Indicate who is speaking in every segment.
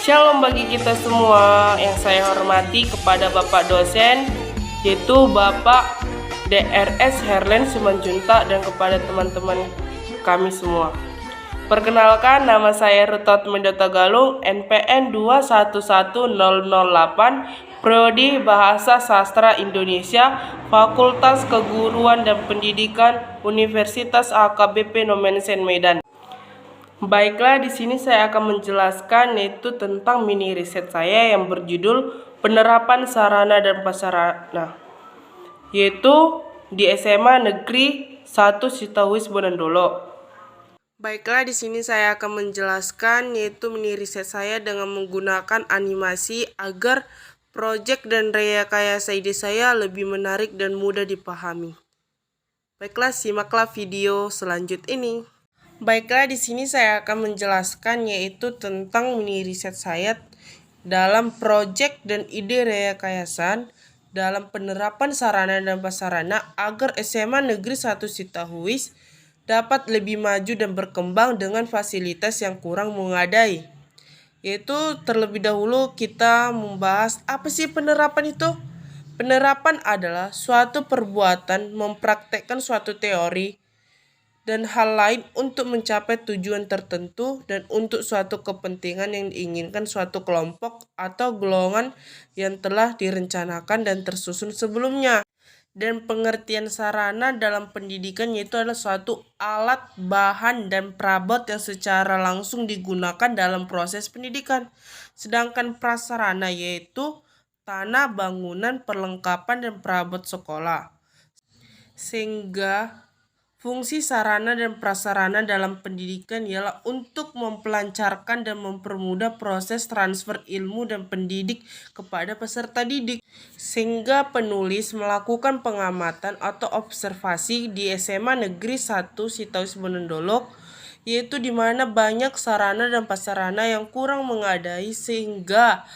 Speaker 1: Shalom bagi kita semua. Yang saya hormati kepada Bapak dosen, yaitu Bapak DRS Herlen Simanjuntak, dan kepada teman-teman kami semua. Perkenalkan, nama saya Rutot Mendota Galung, NPN 211008, Prodi Bahasa Sastra Indonesia, Fakultas Keguruan dan Pendidikan, Universitas AKBP Nomensen Medan. Baiklah, di sini saya akan menjelaskan yaitu tentang mini riset saya yang berjudul Penerapan Sarana dan Prasarana, yaitu di SMA Negeri 1 Sitawis Bonandolo. Baiklah, di sini saya akan menjelaskan yaitu mini riset saya dengan menggunakan animasi agar proyek dan rekayasa ide saya lebih menarik dan mudah dipahami. Baiklah, simaklah video selanjut ini. Baiklah, di sini saya akan menjelaskan yaitu tentang mini riset saya dalam proyek dan ide rekayasa dalam penerapan sarana dan prasarana agar SMA Negeri 1 Sitahuis dapat lebih maju dan berkembang dengan fasilitas yang kurang memadai. Yaitu terlebih dahulu kita membahas apa sih penerapan itu? Penerapan adalah suatu perbuatan mempraktekkan suatu teori dan hal lain untuk mencapai tujuan tertentu dan untuk suatu kepentingan yang diinginkan suatu kelompok atau golongan yang telah direncanakan dan tersusun sebelumnya. Dan pengertian sarana dalam pendidikan yaitu adalah suatu alat, bahan, dan perabot yang secara langsung digunakan dalam proses pendidikan. Sedangkan prasarana yaitu tanah, bangunan, perlengkapan, dan perabot sekolah. Sehingga fungsi sarana dan prasarana dalam pendidikan ialah untuk mempelancarkan dan mempermudah proses transfer ilmu dan pendidik kepada peserta didik. Sehingga penulis melakukan pengamatan atau observasi di SMA Negeri 1 Sitawis Bonandolo, yaitu di mana banyak sarana dan prasarana yang kurang memadai sehingga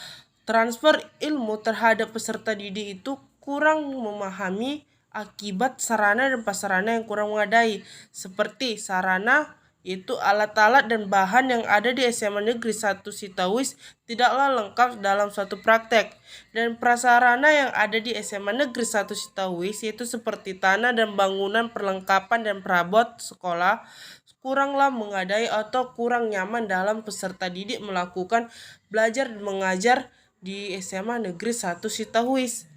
Speaker 1: transfer ilmu terhadap peserta didik itu kurang memahami akibat sarana dan prasarana yang kurang memadai, seperti sarana yaitu alat-alat dan bahan yang ada di SMA Negeri 1 Sitawis tidaklah lengkap dalam suatu praktek, dan prasarana yang ada di SMA Negeri 1 Sitawis yaitu seperti tanah dan bangunan, perlengkapan, dan perabot sekolah kuranglah memadai atau kurang nyaman dalam peserta didik melakukan belajar dan mengajar di SMA Negeri 1 Sitawis.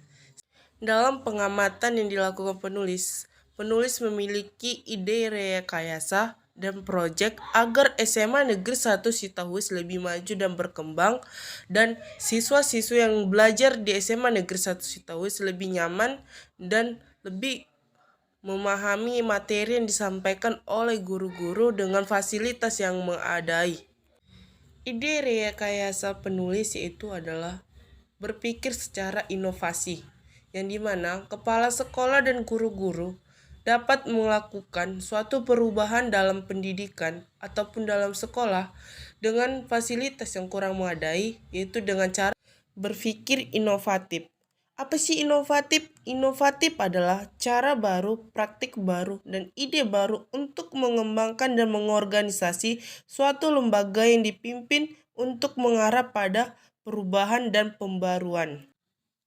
Speaker 1: Dalam pengamatan yang dilakukan penulis memiliki ide rekayasa dan proyek agar SMA Negeri 1 Sitawis lebih maju dan berkembang, dan siswa-siswa yang belajar di SMA Negeri 1 Sitawis lebih nyaman dan lebih memahami materi yang disampaikan oleh guru-guru dengan fasilitas yang memadai. Ide rekayasa penulis yaitu adalah berpikir secara inovasi, yang dimana kepala sekolah dan guru-guru dapat melakukan suatu perubahan dalam pendidikan ataupun dalam sekolah dengan fasilitas yang kurang memadai, yaitu dengan cara berpikir inovatif. Apa sih inovatif? Inovatif adalah cara baru, praktik baru, dan ide baru untuk mengembangkan dan mengorganisasi suatu lembaga yang dipimpin untuk mengarah pada perubahan dan pembaruan.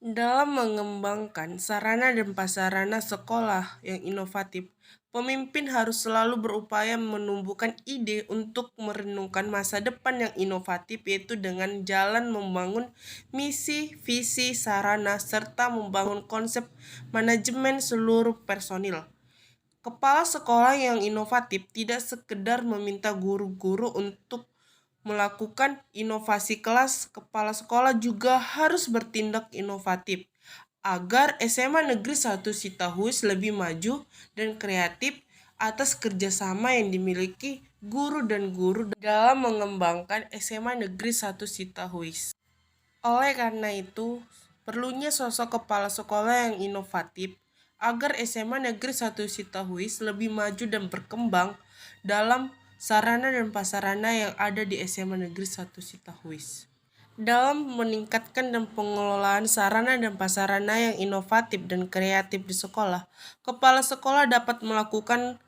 Speaker 1: Dalam mengembangkan sarana dan prasarana sekolah yang inovatif, pemimpin harus selalu berupaya menumbuhkan ide untuk merenungkan masa depan yang inovatif, yaitu dengan jalan membangun misi, visi, sarana, serta membangun konsep manajemen seluruh personil. Kepala sekolah yang inovatif tidak sekedar meminta guru-guru untuk melakukan inovasi kelas, kepala sekolah juga harus bertindak inovatif agar SMA Negeri 1 Sitawis lebih maju dan kreatif atas kerjasama yang dimiliki guru dan guru dalam mengembangkan SMA Negeri 1 Sitawis. Oleh karena itu, perlunya sosok kepala sekolah yang inovatif agar SMA Negeri 1 Sitawis lebih maju dan berkembang dalam sarana dan prasarana yang ada di SMA Negeri 1 Sitawis. Dalam meningkatkan dan pengelolaan sarana dan prasarana yang inovatif dan kreatif di sekolah, kepala sekolah dapat melakukan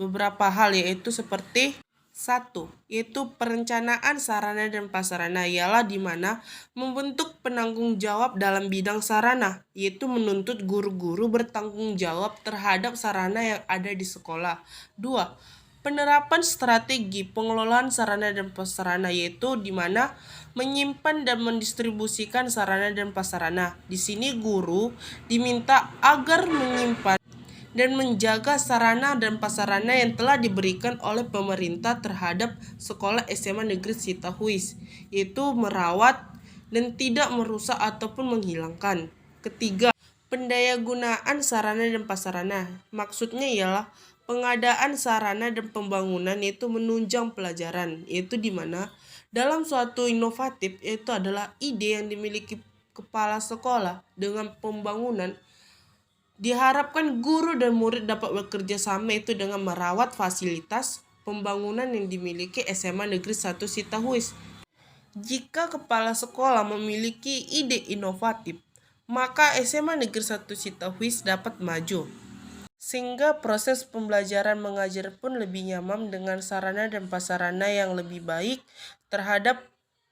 Speaker 1: beberapa hal, yaitu seperti Satu, yaitu perencanaan sarana dan prasarana, ialah di mana membentuk penanggung jawab dalam bidang sarana, yaitu menuntut guru-guru bertanggung jawab terhadap sarana yang ada di sekolah. Dua, penerapan strategi pengelolaan sarana dan prasarana, yaitu di mana menyimpan dan mendistribusikan sarana dan prasarana. Di sini guru diminta agar menyimpan dan menjaga sarana dan prasarana yang telah diberikan oleh pemerintah terhadap sekolah SMA Negeri Sitahuis, yaitu merawat dan tidak merusak ataupun menghilangkan. Ketiga, pendayagunaan sarana dan prasarana. Maksudnya ialah pengadaan sarana dan pembangunan yaitu menunjang pelajaran, yaitu di mana dalam suatu inovatif yaitu adalah ide yang dimiliki kepala sekolah dengan pembangunan. Diharapkan guru dan murid dapat bekerja sama itu dengan merawat fasilitas pembangunan yang dimiliki SMA Negeri 1 Sitahuis. Jika kepala sekolah memiliki ide inovatif, maka SMA Negeri 1 Sitahuis dapat maju. Sehingga proses pembelajaran mengajar pun lebih nyaman dengan sarana dan prasarana yang lebih baik terhadap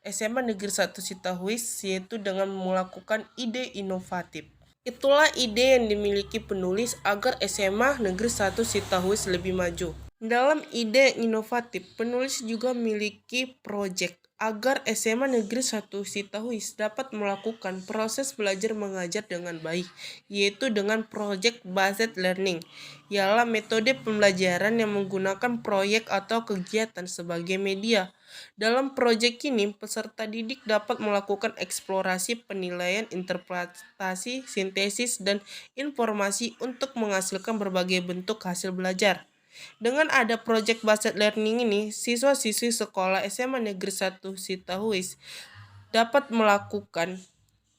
Speaker 1: SMA Negeri 1 Sitahuis, yaitu dengan melakukan ide inovatif. Itulah ide yang dimiliki penulis agar SMA Negeri 1 Sitahuis lebih maju. Dalam ide inovatif, penulis juga memiliki proyek agar SMA Negeri 1 Sitahuis dapat melakukan proses belajar mengajar dengan baik, yaitu dengan project based learning, ialah metode pembelajaran yang menggunakan proyek atau kegiatan sebagai media. Dalam proyek ini, peserta didik dapat melakukan eksplorasi, penilaian, interpretasi, sintesis, dan informasi untuk menghasilkan berbagai bentuk hasil belajar. Dengan ada project based learning ini, siswa-siswi sekolah SMA Negeri 1 Sitahuis dapat melakukan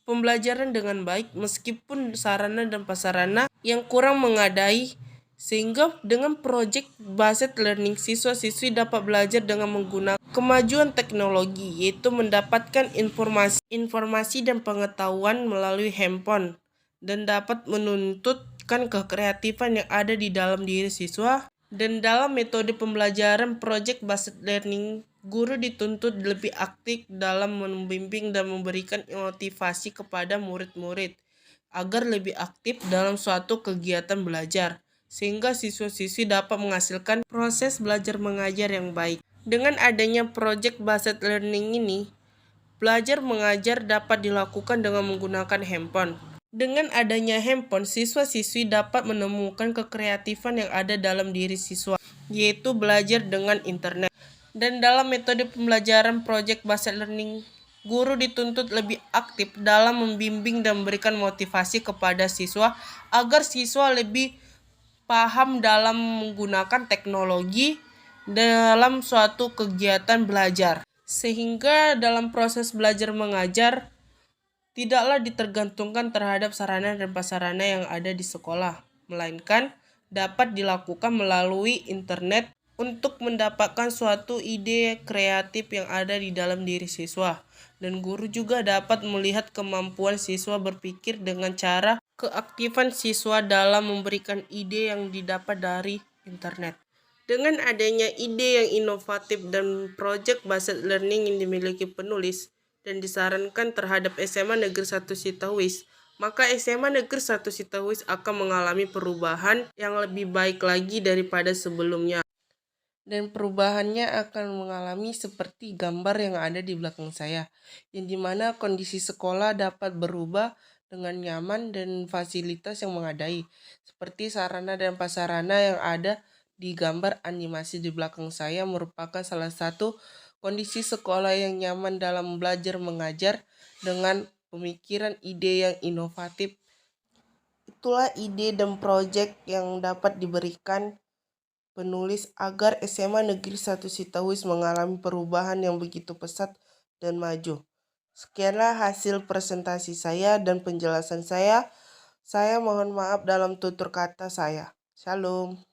Speaker 1: pembelajaran dengan baik meskipun sarana dan prasarana yang kurang memadai, sehingga dengan project based learning siswa-siswi dapat belajar dengan menggunakan kemajuan teknologi, yaitu mendapatkan informasi dan pengetahuan melalui handphone dan dapat menuntutkan kekreatifan yang ada di dalam diri siswa. Dan dalam metode pembelajaran project based learning, guru dituntut lebih aktif dalam membimbing dan memberikan motivasi kepada murid-murid agar lebih aktif dalam suatu kegiatan belajar, sehingga siswa-siswi dapat menghasilkan proses belajar mengajar yang baik. Dengan adanya project based learning ini, belajar mengajar dapat dilakukan dengan menggunakan handphone. Dengan adanya handphone, siswa-siswi dapat menemukan kekreatifan yang ada dalam diri siswa, yaitu belajar dengan internet. Dan dalam metode pembelajaran project based learning, guru dituntut lebih aktif dalam membimbing dan memberikan motivasi kepada siswa agar siswa lebih paham dalam menggunakan teknologi dalam suatu kegiatan belajar. Sehingga dalam proses belajar mengajar tidaklah ditergantungkan terhadap sarana dan prasarana yang ada di sekolah, melainkan dapat dilakukan melalui internet untuk mendapatkan suatu ide kreatif yang ada di dalam diri siswa. Dan guru juga dapat melihat kemampuan siswa berpikir dengan cara keaktifan siswa dalam memberikan ide yang didapat dari internet. Dengan adanya ide yang inovatif dan project based learning yang dimiliki penulis dan disarankan terhadap SMA Negeri 1 Sitahuis, maka SMA Negeri 1 Sitahuis akan mengalami perubahan yang lebih baik lagi daripada sebelumnya. Dan perubahannya akan mengalami seperti gambar yang ada di belakang saya, yang dimana kondisi sekolah dapat berubah dengan nyaman dan fasilitas yang memadai, seperti sarana dan prasarana yang ada di gambar animasi di belakang saya merupakan salah satu kondisi sekolah yang nyaman dalam belajar mengajar dengan pemikiran ide yang inovatif. Itulah ide dan proyek yang dapat diberikan penulis agar SMA Negeri 1 Sitahuis mengalami perubahan yang begitu pesat dan maju. Sekianlah hasil presentasi saya dan penjelasan saya. Saya mohon maaf dalam tutur kata saya. Shalom.